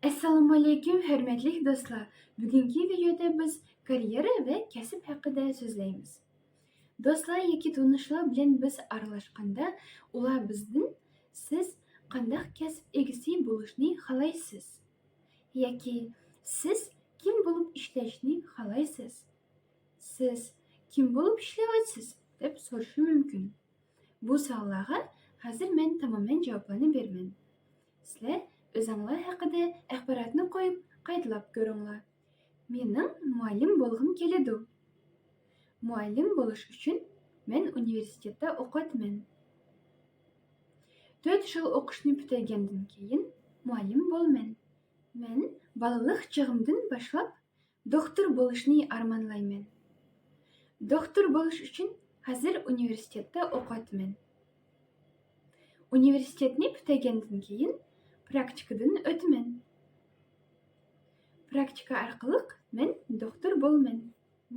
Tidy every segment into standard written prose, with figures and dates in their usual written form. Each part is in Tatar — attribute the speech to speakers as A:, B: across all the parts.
A: Assalomu alaykum, hörmətli dostlar. Bugünkü videoda biz karyera ve kasb haqida so'zlaymiz. Dostlar, yoki tanishlar bilan biz aralashganda, ular bizdan siz qanday kasb egasi bo'lishni xohlaysiz? Yoki siz kim bo'lib ishlashni xohlaysiz? Siz kim bo'lib ishlayapsiz deb so'rashi mumkin. Bu savollarga hozir men tamoman javoblarni berman. Sizlar o'zinglar haqida axborotni qo'yib qaydlab ko'ringlar. Mening muallim bo'lgim keladi. Muallim bo'lish uchun men universitetda o'qiyapman. 4 yil o'qishni bitirgandan keyin muallim bo'lman. Men balalik chig'imdan boshlab doktor bo'lishni armonlayman. Doktor bo'lish uchun hozir universitetda o'qiyapman. Universitetni bitirgandan keyin praktikadan o'taman. Praktika orqali men doktor bo'lman.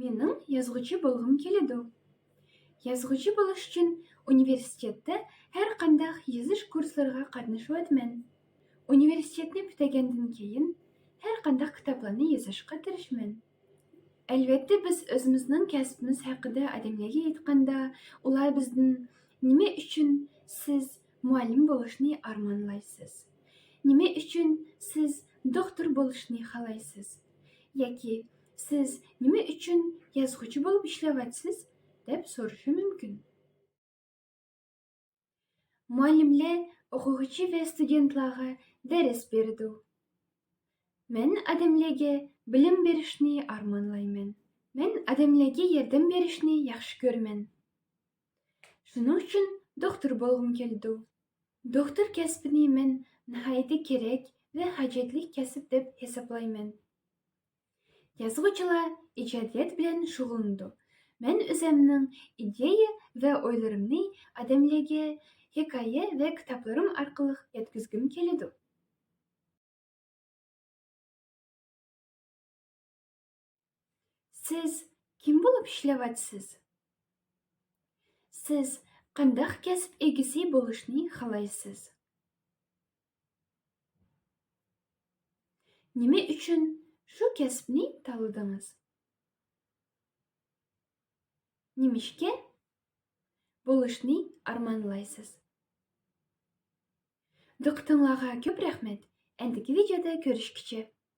A: Mening yozuvchi bo'lgim keladi. Yozuvchi bo'lish uchun universitetda har qanday yozish kurslariga qatnashyapman. Universitetni bitirgandan keyin har qanday kitoblarni yozishga tirishman. Albatta, biz o'zimizning kasbimiz haqida odamlarga aytganda, ular bizdan nima uchun siz muallim bo'lishni armonlaysiz? Nima uchun siz doktor bo'lishni xohlaysiz? Yoki siz nima uchun yozuvchi bo'lib ishlayapsiz deb so'rashi mumkin. Muallimlar o'quvchi va studentlarga dars beradi. Men odamlarga bilim berishni armonlayman. Men odamlarga yordam berishni yaxshi ko'raman. Shuning uchun doktor bo'lgim keldi. Doktor kasbini men nihoyatda kerak ve hacetli kasb deb hisoblayman. Yozuvchilar ijodiyat bilan shug'ullanadi. Men o'zimning ideya va o'ylarimni odamlarga hikoya va kitoblarim orqali yetkazgim keladi. Siz kim bo'lib ishlayapsiz? Siz qanday kasb egasi bo'lishni xohlaysiz? Nima uchun shu kasbni tanladingiz? Nimishga bo'lishni armonlaysiz? Diqqatingizga ko'p rahmat. Endigi videoda ko'rishguncha.